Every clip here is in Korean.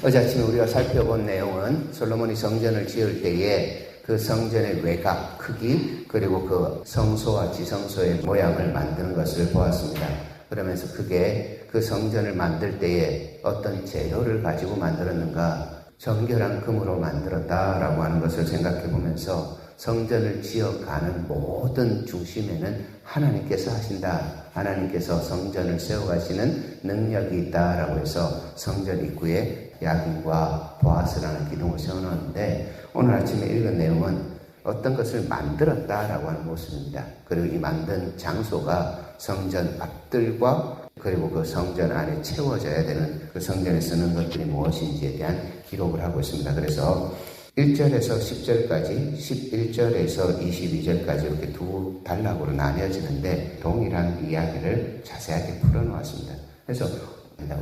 어제 아침에 우리가 살펴본 내용은 솔로몬이 성전을 지을 때에 그 성전의 외곽, 크기, 그리고 그 성소와 지성소의 모양을 만드는 것을 보았습니다. 그러면서 그게 그 성전을 만들 때에 어떤 재료를 가지고 만들었는가, 정결한 금으로 만들었다라고 하는 것을 생각해 보면서 성전을 지어가는 모든 중심에는 하나님께서 하신다. 하나님께서 성전을 세워가시는 능력이 있다라고 해서 성전 입구에 야긴과 보아스라는 기둥을 세워놓았는데, 오늘 아침에 읽은 내용은 어떤 것을 만들었다라고 하는 모습입니다. 그리고 이 만든 장소가 성전 앞들과 그리고 그 성전 안에 채워져야 되는 그 성전에 쓰는 것들이 무엇인지에 대한 기록을 하고 있습니다. 그래서 1절에서 10절까지, 11절에서 22절까지 이렇게 두 단락으로 나뉘어지는데 동일한 이야기를 자세하게 풀어놓았습니다. 그래서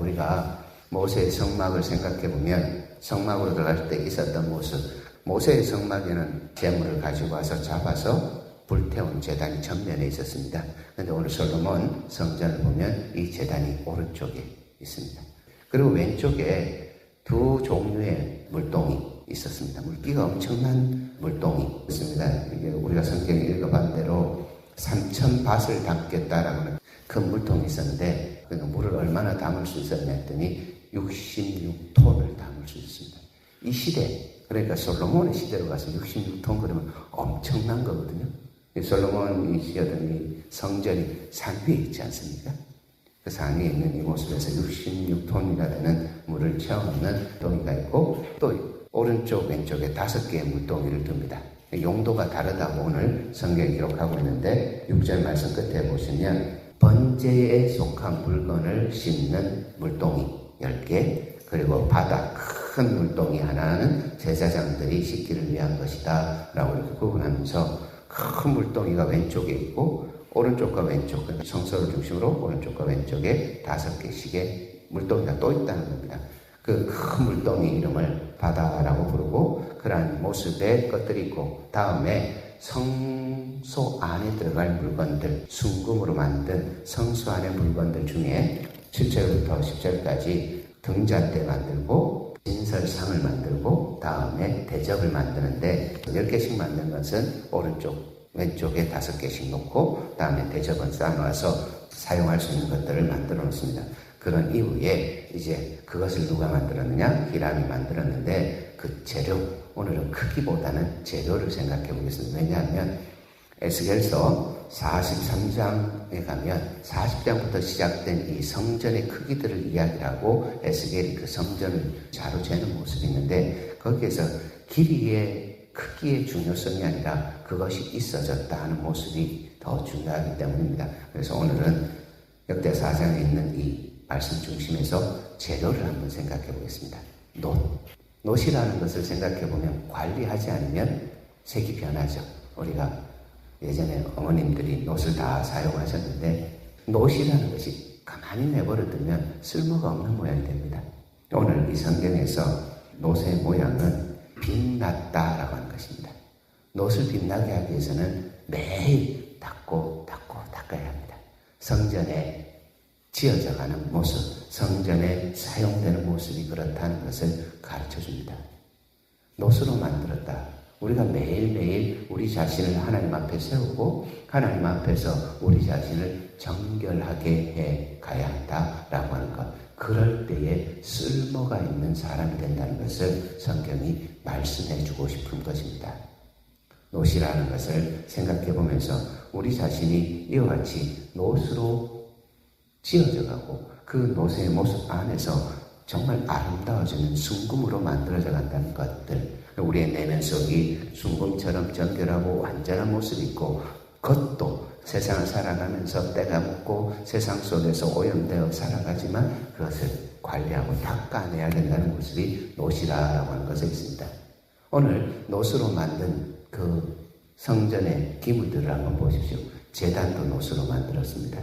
우리가 모세의 성막을 생각해보면 성막으로 들어갈 때 있었던 모습, 모세의 성막에는 재물을 가지고 와서 잡아서 불태운 제단이 전면에 있었습니다. 그런데 오늘 솔로몬 성전을 보면 이 제단이 오른쪽에 있습니다. 그리고 왼쪽에 두 종류의 물동이 있었습니다. 물기가 엄청난 물동이 있습니다. 이게 우리가 성경에 읽어본 대로 3,000밭을 담겠다라고 하는 큰 물통이 있었는데, 그 물을 얼마나 담을 수 있었냐 했더니 66톤을 담을 수 있습니다. 이 시대, 그러니까 솔로몬의 시대로 가서 66톤 그러면 엄청난 거거든요. 솔로몬이 지었던 이 성전이 산 위에 있지 않습니까? 그 산 위에 있는 이 모습에서 66톤이나 되는 물을 채워넣는 동이가 있고, 또 오른쪽 왼쪽에 5개의 물동이를 둡니다. 용도가 다르다고 오늘 성경에 기록하고 있는데 6절 말씀 끝에 보시면 번제에 속한 물건을 싣는 물동이 10개, 그리고 바다 큰 물동이 하나는 제사장들이 씻기를 위한 것이다 라고 이렇게 구분하면서 큰 물동이가 왼쪽에 있고 오른쪽과 왼쪽, 성소를 중심으로 오른쪽과 왼쪽에 5개씩의 물동이가 또 있다는 겁니다. 그 큰 물동이 이름을 바다라고 부르고, 그러한 모습의 것들이 있고, 다음에 성소 안에 들어갈 물건들, 순금으로 만든 성소 안의 물건들 중에 7절부터 10절까지 등잔대 만들고, 진설상을 만들고, 다음에 대접을 만드는데 10개씩 만든 것은 오른쪽, 왼쪽에 5개씩 놓고, 다음에 대접은 쌓아놓아서 사용할 수 있는 것들을 만들어 놓습니다. 그런 이후에 이제 그것을 누가 만들었느냐? 히람이 만들었는데, 그 재료, 오늘은 크기보다는 재료를 생각해 보겠습니다. 왜냐하면 에스겔서 43장에 가면 40장부터 시작된 이 성전의 크기들을 이야기하고 에스겔이 그 성전을 자로 재는 모습이 있는데, 거기에서 길이의 크기의 중요성이 아니라 그것이 있어졌다 하는 모습이 더 중요하기 때문입니다. 그래서 오늘은 역대하 4장에 있는 이 말씀 중심에서 재료를 한번 생각해 보겠습니다. 놋이라는 것을 생각해 보면 관리하지 않으면 색이 변하죠. 우리가 예전에 어머님들이 놋을 다 사용하셨는데, 놋이라는 것이 가만히 내버려두면 쓸모가 없는 모양이 됩니다. 오늘 이 성경에서 놋의 모양은 빛났다라고 하는 것입니다. 놋을 빛나게 하기 위해서는 매일 닦아야 합니다. 성전에 지어져가는 모습, 성전에 사용되는 모습이 그렇다는 것을 가르쳐줍니다. 놋으로 만들었다. 우리가 매일매일 우리 자신을 하나님 앞에 세우고 하나님 앞에서 우리 자신을 정결하게 해 가야 한다라고 하는 것. 그럴 때에 쓸모가 있는 사람이 된다는 것을 성경이 말씀해 주고 싶은 것입니다. 놋이라는 것을 생각해 보면서 우리 자신이 이와 같이 놋으로 지어져 가고 그 놋의 모습 안에서 정말 아름다워지는 순금으로 만들어져 간다는 것들, 우리의 내면 속이 순금처럼 정결하고 완전한 모습이 있고, 겉도 세상을 살아가면서 때가 묻고 세상 속에서 오염되어 살아가지만 그것을 관리하고 닦아내야 된다는 모습이 놋이라고 하는 것에 있습니다. 오늘 놋으로 만든 그 성전의 기물들을 한번 보십시오. 제단도 놋으로 만들었습니다.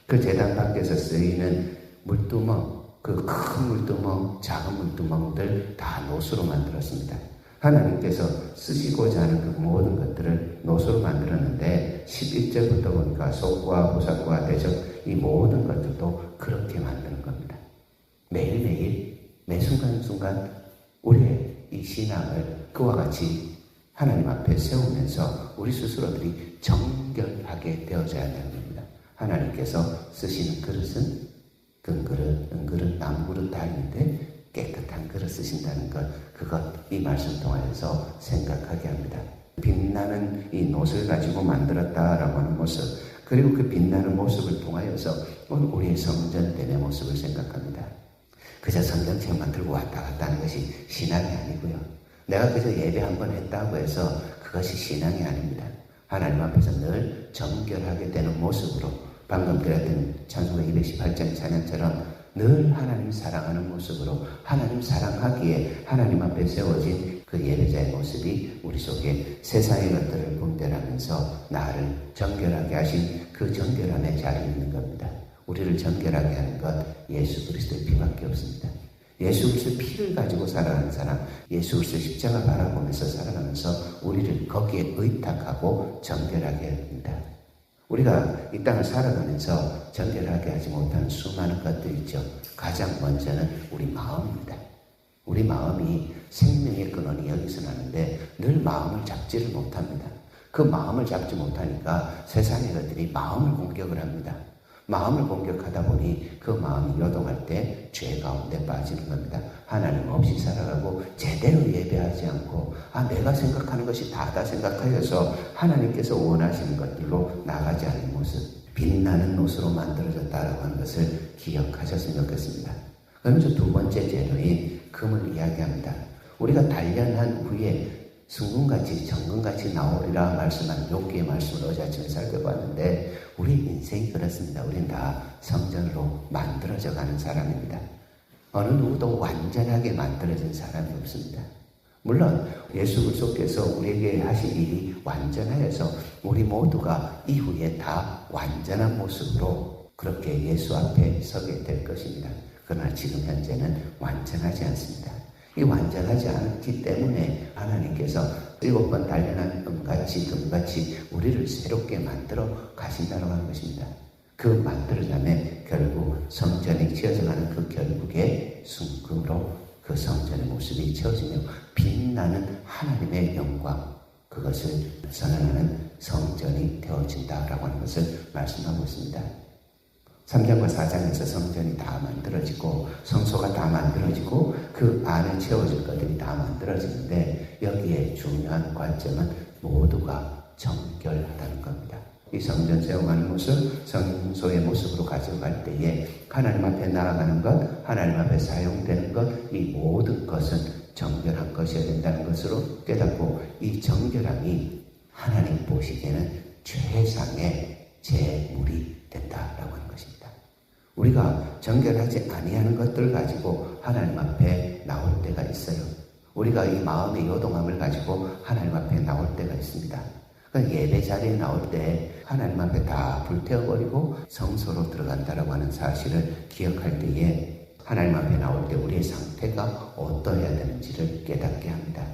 그 제단 밖에서 쓰이는 물두멍, 그 큰 물두멍, 작은 물두멍들 다 놋으로 만들었습니다. 하나님께서 쓰시고자 하는 그 모든 것들을 놋으로 만들었는데 11절부터 보니까 속과 보삭과 대접 이 모든 것들도 그렇게 만드는 겁니다. 매일매일 매 순간순간 우리의 이 신앙을 그와 같이 하나님 앞에 세우면서 우리 스스로들이 정결하게 되어져야 한다는 겁니다. 하나님께서 쓰시는 그릇은 금그릇, 은그릇, 나무그릇 다 있는데 깨끗한 그릇 쓰신다는 것, 그것 이 말씀 통하여서 생각하게 합니다. 빛나는 이 놋을 가지고 만들었다라고 하는 모습, 그리고 그 빛나는 모습을 통하여서 오늘 우리의 성전됨의 모습을 생각합니다. 그저 성경책만 들고 왔다 갔다 하는 것이 신앙이 아니고요. 내가 그저 예배 한번 했다고 해서 그것이 신앙이 아닙니다. 하나님 앞에서 늘 정결하게 되는 모습으로 방금 드렸던 찬송가 218장 찬양처럼 늘 하나님 사랑하는 모습으로 하나님 사랑하기에 하나님 앞에 세워진 그 예배자의 모습이 우리 속에 세상의 것들을 분별하면서 나를 정결하게 하신 그 정결함의 자리에 있는 겁니다. 우리를 정결하게 하는 것 예수 그리스도의 피밖에 없습니다. 예수 그리스도의 피를 가지고 살아가는 사람, 예수 그리스도의 십자가 바라보면서 살아가면서 우리를 거기에 의탁하고 정결하게 합니다. 우리가 이 땅을 살아가면서 정결하게 하지 못하는 수많은 것들이 있죠. 가장 먼저는 우리 마음입니다. 우리 마음이 생명의 근원이 여기서 나는데 늘 마음을 잡지를 못합니다. 그 마음을 잡지 못하니까 세상의 것들이 마음을 공격을 합니다. 마음을 공격하다 보니 그 마음이 요동할 때 죄 가운데 빠지는 겁니다. 하나님 없이 살아가고 제대로 예배하지 않고 내가 생각하는 것이 다다 생각하여서 하나님께서 원하시는 것들로 나가지 않는 모습, 빛나는 놋으로 만들어졌다라고 하는 것을 기억하셨으면 좋겠습니다. 그러면서 두 번째 재료인 금을 이야기합니다. 우리가 단련한 후에 승금같이 정금같이 나오리라 말씀한 욥기의 말씀을 어제 아침에 살펴봤는데 우리 인생이 그렇습니다. 우리는 다 성전으로 만들어져 가는 사람입니다. 어느 누구도 완전하게 만들어진 사람이 없습니다. 물론 예수 그리스도께서 우리에게 하실 일이 완전하여서 우리 모두가 이후에 다 완전한 모습으로 그렇게 예수 앞에 서게 될 것입니다. 그러나 지금 현재는 완전하지 않습니다. 이 완전하지 않기 때문에 하나님께서 7번 단련한 금같이 금같이 우리를 새롭게 만들어 가신다고 하는 것입니다. 그 만들어짐에 결국 성전이 채워져가는 그 결국의 순금으로 그 성전의 모습이 채워지며 빛나는 하나님의 영광, 그것을 선언하는 성전이 되어진다라고 하는 것을 말씀하고 있습니다. 3장과 4장에서 성전이 다 만들어지고 성소가 다 만들어지고 그 안에 채워질 것들이 다 만들어지는데 여기에 중요한 관점은 모두가 정결하다는 겁니다. 이 성전 세워가는 모습, 성소의 모습으로 가져갈 때에 하나님 앞에 나아가는 것, 하나님 앞에 사용되는 것, 이 모든 것은 정결한 것이어야 된다는 것으로 깨닫고 이 정결함이 하나님 보시기에는 최상의 재물이 된다라고 하는 것입니다. 우리가 정결하지 아니하는 것들을 가지고 하나님 앞에 나올 때가 있어요. 우리가 이 마음의 요동함을 가지고 하나님 앞에 나올 때가 있습니다. 예배 자리에 나올 때 하나님 앞에 다 불태워버리고 성소로 들어간다라고 하는 사실을 기억할 때에 하나님 앞에 나올 때 우리의 상태가 어떠해야 되는지를 깨닫게 합니다.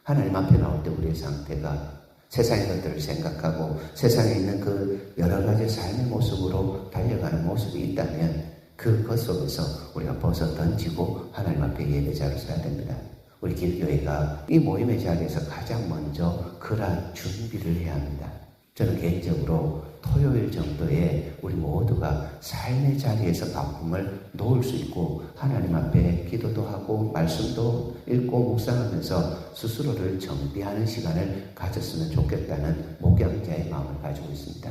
하나님 앞에 나올 때 우리의 상태가 세상의 것들을 생각하고 세상에 있는 그 여러 가지 삶의 모습으로 달려가는 모습이 있다면 그것 속에서 우리가 벗어 던지고 하나님 앞에 예배자로 서야 됩니다. 우리 길교회가 이 모임의 자리에서 가장 먼저 그러한 준비를 해야 합니다. 저는 개인적으로 토요일 정도에 우리 모두가 삶의 자리에서 바쁨을 놓을 수 있고 하나님 앞에 기도도 하고 말씀도 읽고 묵상하면서 스스로를 정비하는 시간을 가졌으면 좋겠다는 목양자의 마음을 가지고 있습니다.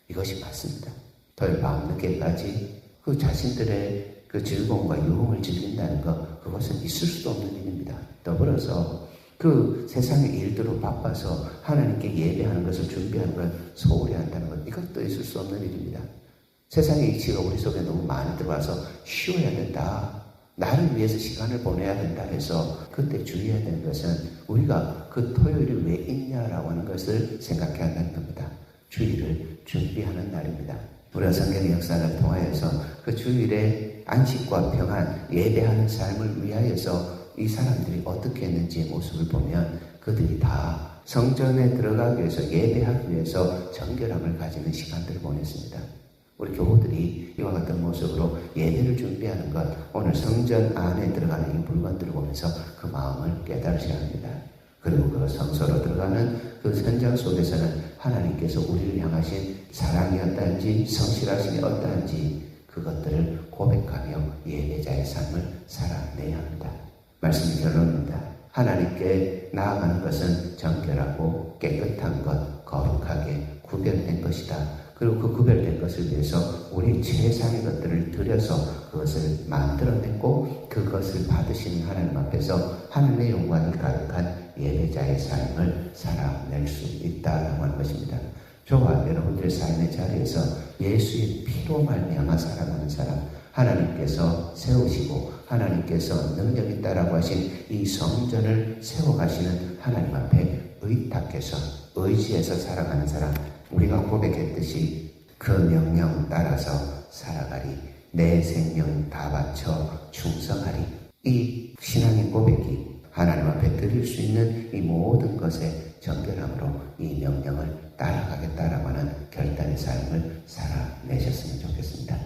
이것이 맞습니다. 토요일 밤 늦게까지 그 자신들의 그 즐거움과 유흥을 즐긴다는 것, 그것은 있을 수도 없는 일입니다. 더불어서 그 세상의 일들로 바빠서 하나님께 예배하는 것을 준비하는 걸 소홀히 한다는 것, 이것도 있을 수 없는 일입니다. 세상의 이치가 우리 속에 너무 많이 들어와서 쉬어야 된다, 나를 위해서 시간을 보내야 된다 해서 그때 주의해야 되는 것은 우리가 그 토요일이 왜 있냐라고 하는 것을 생각해야 한다는 겁니다. 주일을 준비하는 날입니다. 우리가 성경의 역사를 통하여서 그 주일에 안식과 평안, 예배하는 삶을 위하여서 이 사람들이 어떻게 했는지의 모습을 보면 그들이 다 성전에 들어가기 위해서 예배하기 위해서 정결함을 가지는 시간들을 보냈습니다. 우리 교우들이 이와 같은 모습으로 예배를 준비하는 것, 오늘 성전 안에 들어가는 이 물건들을 보면서 그 마음을 깨달으셔야 합니다. 그리고 그 성소로 들어가는 그 현장 속에서는 하나님께서 우리를 향하신 사랑이 어떠한지, 성실하심이 어떠한지 그것들을 고백하며 예배자의 삶을 살아내야 합니다. 말씀이 결론입니다. 하나님께 나아가는 것은 정결하고 깨끗한 것, 거룩하게 구별된 것이다. 그리고 그 구별된 것을 위해서 우리 최상의 것들을 들여서 그것을 만들어냈고 그것을 받으시는 하나님 앞에서 하늘의 영광이 가득한 예배자의 삶을 살아낼 수 있다라고 하는 것입니다. 저와 여러분들의 삶의 자리에서 예수의 피로 말미암아 살아가는 사람, 하나님께서 세우시고 하나님께서 능력 있다라고 하신 이 성전을 세워가시는 하나님 앞에 의탁해서 의지해서 살아가는 사람, 우리가 고백했듯이 그 명령 따라서 살아가리, 내 생명 다 바쳐 충성하리. 이 신앙의 고백이 하나님 앞에 드릴 수 있는 이 모든 것의 정결함으로 이 명령을 따라가겠다라고 하는 결단의 삶을 살아내셨으면 좋겠습니다.